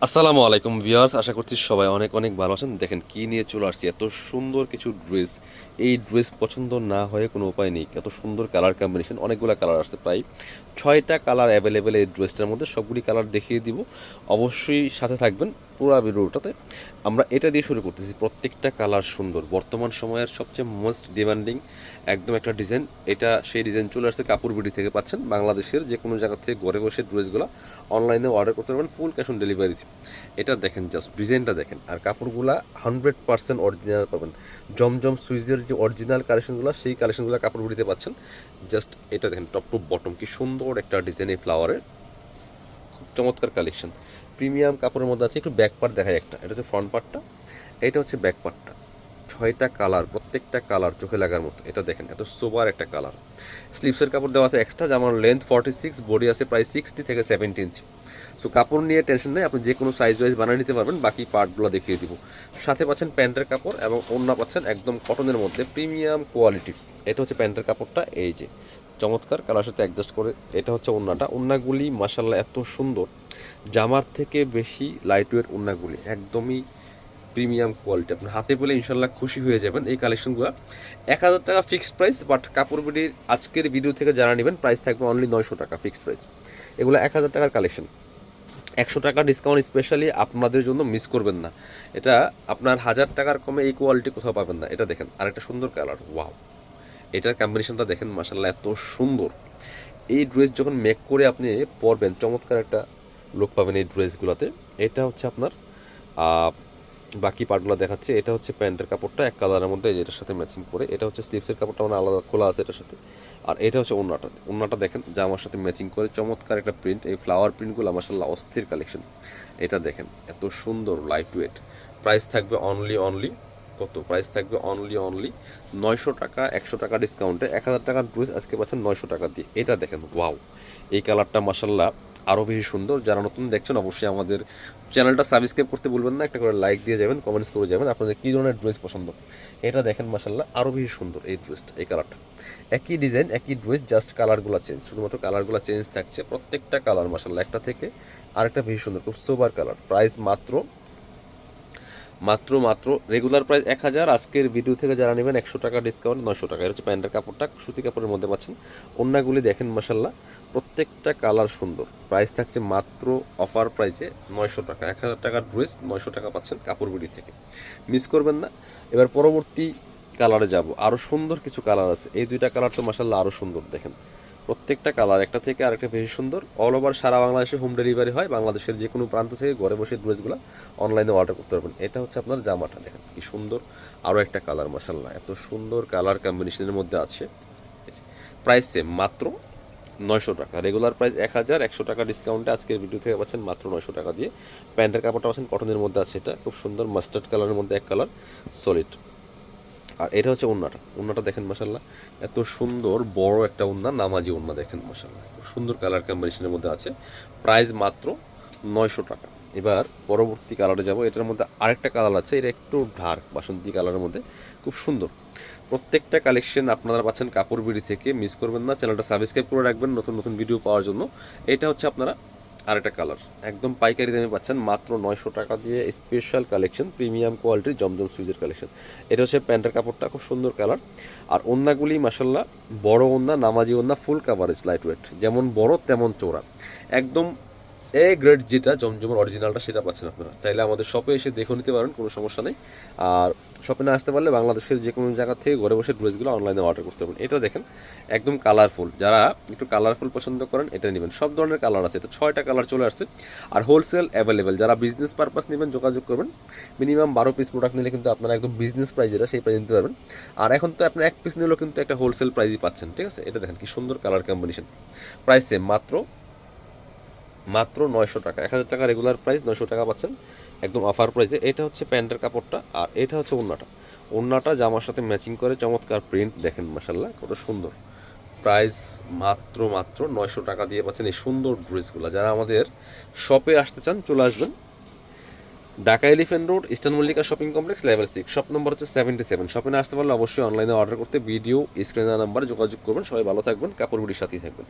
আসসালামু আলাইকুম ভিউয়ার্স, আশা করছি সবাই অনেক অনেক ভালো আছেন। দেখেন কি নিয়ে চলে আসছি, এত সুন্দর কিছু ড্রেস। এই ড্রেস পছন্দ না হয়ে কোনো উপায় নেই, এত সুন্দর কালার কম্বিনেশন, অনেকগুলো কালার আসছে, প্রায় 6টা কালার অ্যাভেলেবেল এই ড্রেসটার মধ্যে। সবগুলি কালার দেখিয়ে দিব, অবশ্যই সাথে থাকবেন পুরো ভিডিওটাতে। আমরা এটা দিয়ে শুরু করতেছি, প্রত্যেকটা কালার সুন্দর, বর্তমান সময়ের সবচেয়ে মোস্ট ডিমান্ডিং একদম একটা ডিজাইন। এটা সেই ডিজাইন চলে আসছে কাপড় বিডি থেকে, পাচ্ছেন বাংলাদেশের যে কোনো জায়গা থেকে ঘরে বসে ড্রেসগুলো অনলাইনে অর্ডার করতে পারবেন ফুল ক্যাশ অন ডেলিভারি। এটা দেখেন, জাস্ট ডিজাইনটা দেখেন, আর কাপড়গুলা 100% অরিজিনাল পাবেন। জমজম সুইজের যে অরিজিনাল কালেকশনগুলো, সেই কালেকশনগুলো কাপড় বিডিতে পাচ্ছেন। জাস্ট এটা দেখেন, টপ টু বটম কি সুন্দর একটা ডিজাইন, এই ফ্লাওয়ারের খুব চমৎকার কালেকশন। প্রিমিয়াম কাপড়ের মধ্যে আছে। একটু ব্যাক পার্ট দেখায়, একটা এটা হচ্ছে ফ্রন্ট পার্টটা, এটা হচ্ছে ব্যাক পার্টটা। 6টা কালার, প্রত্যেকটা কালার চোখে লাগার মতো। এটা দেখেন, এত সোবার একটা কালার। স্লিপসের কাপড় দেওয়া আছে এক্সট্রা, যেমন লেন্থ 46, বডি আছে প্রায় 60 থেকে 70 ইঞ্চি। সো কাপড় নিয়ে টেনশন নেই, আপনি যে কোনো সাইজ ওয়াইজ বানিয়ে নিতে পারবেন। বাকি পার্টগুলো দেখিয়ে দিব। সাথে পাচ্ছেন প্যান্টের কাপড় এবং ওড়না পাচ্ছেন একদম কটনের মধ্যে, প্রিমিয়াম কোয়ালিটি। এটা হচ্ছে প্যান্টের কাপড়টা, এই যে চমৎকার কালার সাথে অ্যাডজাস্ট করে। এটা হচ্ছে ওড়নাটা, ওড়নাগুলি মাশাল্লাহ এত সুন্দর, জামার থেকে বেশি লাইট ওয়েট ওড়নাগুলি, একদমই প্রিমিয়াম কোয়ালিটি। আপনার হাতে পেলে ইনশাল্লাহ খুশি হয়ে যাবেন। এই কালেকশনগুলো 1000 টাকা ফিক্সড প্রাইস, বাট কাপড় বিডির আজকের ভিডিও থেকে যারা নেবেন প্রাইস থাকবে অনলি 900 টাকা ফিক্সড প্রাইস। এগুলো 1000 টাকার কালেকশন, 100 টাকা ডিসকাউন্ট স্পেশালি আপনাদের জন্য, মিস করবেন না। এটা আপনার 1000 টাকার কমে এই কোয়ালিটি কোথাও পাবেন না। এটা দেখেন, আরেকটা সুন্দর কালার, ওয়াও। এটার কম্বিনেশনটা দেখেন, মাসাল্লাহ এত সুন্দর। এই ড্রেস যখন মেক করে আপনি পরবেন, চমৎকার একটা লুক পাবেন এই ড্রেসগুলোতে। এটা হচ্ছে আপনার বাকি পার্টগুলো দেখাচ্ছে। এটা হচ্ছে প্যান্টের কাপড়টা এক কালারের মধ্যে, এটার সাথে ম্যাচিং করে। এটা হচ্ছে স্লিভসের কাপড়টা, মানে আলাদা খোলা আছে এটার সাথে। আর এটা হচ্ছে ওড়নাটা, ওড়নাটা দেখেন জামার সাথে ম্যাচিং করে, চমৎকার একটা প্রিন্ট। এই ফ্লাওয়ার প্রিন্টগুলো মাশাআল্লাহ অস্থির কালেকশন। এটা দেখেন, এত সুন্দর লাইট ওয়েট। প্রাইস থাকবে অনলি কত? প্রাইস থাকবে অনলি 900 টাকা, 100 টাকা ডিসকাউন্টে। 1000 টাকার ড্রেস আজকে পাচ্ছেন 900 টাকা দিয়ে। এটা দেখেন, ওয়াও। এই কালারটা মাশাআল্লাহ আরও বেশি সুন্দর। যারা নতুন দেখছেন অবশ্যই আমাদের চ্যানেলটা সাবস্ক্রাইব করতে ভুলবেন না, একটা করে লাইক দিয়ে যাবেন, কমেন্টস করে যাবেন আপনাদের কী ধরনের ড্রেস পছন্দ। এটা দেখেন মাশাআল্লাহ আরও বেশি সুন্দর এই ড্রেসটা, এই কালারটা। একই ডিজাইন একই ড্রেস, জাস্ট কালারগুলো চেঞ্জ, শুধুমাত্র কালারগুলো চেঞ্জ থাকছে। প্রত্যেকটা কালার মাশাআল্লাহ একটা থেকে আরেকটা বেশি সুন্দর, খুব সোবার কালার। প্রাইস মাত্র মাত্র মাত্র রেগুলার প্রাইস 1000, আজকের ভিডিও থেকে যারা নেবেন 100 টাকা ডিসকাউন্ট 900 টাকা। এটা হচ্ছে প্যান্টের কাপড়টা, সুতি কাপড়ের মধ্যে পাচ্ছেন। ওড়নাগুলি দেখেন মাশাল্লাহ, প্রত্যেকটা কালার সুন্দর। প্রাইস থাকছে মাত্র অফার প্রাইসে 900 টাকা। 1000 টাকার ড্রেস 900 টাকা পাচ্ছেন কাপড় বিডি থেকে, মিস করবেন না। এবার পরবর্তী কালারে যাব, আরও সুন্দর কিছু কালার আছে। এই দুইটা কালার তো মাশাল্লাহ আরও সুন্দর, দেখেন প্রত্যেকটা কালার একটা থেকে আরেকটা বেশি সুন্দর। অল ওভার সারা বাংলাদেশে হোম ডেলিভারি হয়, বাংলাদেশের যে কোনো প্রান্ত থেকে ঘরে বসে ড্রেসগুলো অনলাইনে অর্ডার করতে পারবেন। এটা হচ্ছে আপনার জামাটা, দেখেন কি সুন্দর। আরও একটা কালার মাশাল্লাহ, এত সুন্দর কালার কম্বিনেশনের মধ্যে আছে। প্রাইস সেম, মাত্র 900 টাকা। রেগুলার প্রাইস 1000, 100 টাকা ডিসকাউন্টে আজকের ভিডিও থেকে পাচ্ছেন মাত্র 900 টাকা দিয়ে। প্যান্টের কাপড়টা পাচ্ছেন কটনের মধ্যে আছে, এটা খুব সুন্দর মাস্টার্ড কালারের মধ্যে এক কালার সলিড। আর এটা হচ্ছে ওড়নাটা, ওড়নাটা দেখেন মাশাল্লাহ এত সুন্দর, বড় একটা ওড়না, নামাজি ওড়না দেখেন মাশাল্লাহ, খুব সুন্দর কালার কম্বিনেশনের মধ্যে আছে। প্রাইস মাত্র 900 টাকা। এবার পরবর্তী কালারে যাব। এটার মধ্যে আরেকটা কালার আছে, এটা একটু ডার্ক বাসন্তী কালারের মধ্যে, খুব সুন্দর। প্রত্যেকটা কালেকশন আপনারা পাচ্ছেন কাপড় বিড়ি থেকে, মিস করবেন না। চ্যানেলটা সাবস্ক্রাইব করে রাখবেন নতুন নতুন ভিডিও পাওয়ার জন্য। এটা হচ্ছে আপনারা আরেকটা কালার, একদম পাইকারি দামে পাচ্ছেন মাত্র 900 টাকা দিয়ে। স্পেশাল কালেকশন, প্রিমিয়াম কোয়ালিটির জমজম সুইজের কালেকশন। এটা হচ্ছে প্যান্টের কাপড়টা, খুব সুন্দর কালার। আর ওড়নাগুলি মাসাল্লাহ বড় ওড়না, নামাজি ওড়না, ফুল কাভারেজ, লাইট ওয়েট, যেমন বড় তেমন চওড়া, একদম এ গ্রেড যেটা জমজমের অরিজিনালটা সেটা পাচ্ছেন আপনারা। চাইলে আমাদের শপে এসে দেখে নিতে পারেন, কোনো সমস্যা নেই। আর শপে না আসতে পারলে বাংলাদেশের যে কোনো জায়গা থেকে ঘরে বসে ড্রেসগুলো অনলাইনে অর্ডার করতে পারবেন। এটা দেখেন একদম কালারফুল, যারা একটু কালারফুল পছন্দ করেন এটা নেবেন। সব ধরনের কালার আছে, এটা 6টা কালার চলে আসছে। আর হোলসেল অ্যাভেলেবেল, যারা বিজনেস পারপাস নেবেন যোগাযোগ করবেন। মিনিমাম 12 পিস প্রোডাক্ট নিলে কিন্তু আপনারা একদম বিজনেস প্রাইস যেটা সেই প্রাইস নিতে পারবেন। আর এখন তো আপনার 1 পিস নিলেও কিন্তু একটা হোলসেল প্রাইসই পাচ্ছেন, ঠিক আছে। এটা দেখেন কি সুন্দর কালার কম্বিনেশন। প্রাইস সেম, মাত্র 900 টাকা। 1000 টাকা রেগুলার প্রাইস, 900 টাকা পাচ্ছেন একদম অফার প্রাইসে। এটা হচ্ছে প্যান্টের কাপড়টা, আর এটা হচ্ছে ওড়নাটা। ওড়নাটা জামার সাথে ম্যাচিং করে, চমৎকার প্রিন্ট দেখেন মাসাল্লাহ কত সুন্দর। প্রাইস মাত্র 900 টাকা দিয়ে পাচ্ছেন এই সুন্দর ড্রেসগুলো। যারা আমাদের শপে আসতে চান চলে আসবেন, Dhaka elephant road, eastern Mallika shopping complex, level 6, shop number হচ্ছে 77। শপে না আসতে পারলে অবশ্যই অনলাইনে অর্ডার করতে ভিডিও স্ক্রিনে নাম্বারে যোগাযোগ করবেন। সবাই ভালো থাকবেন, কাপড় বুড়ির সাথেই থাকবেন।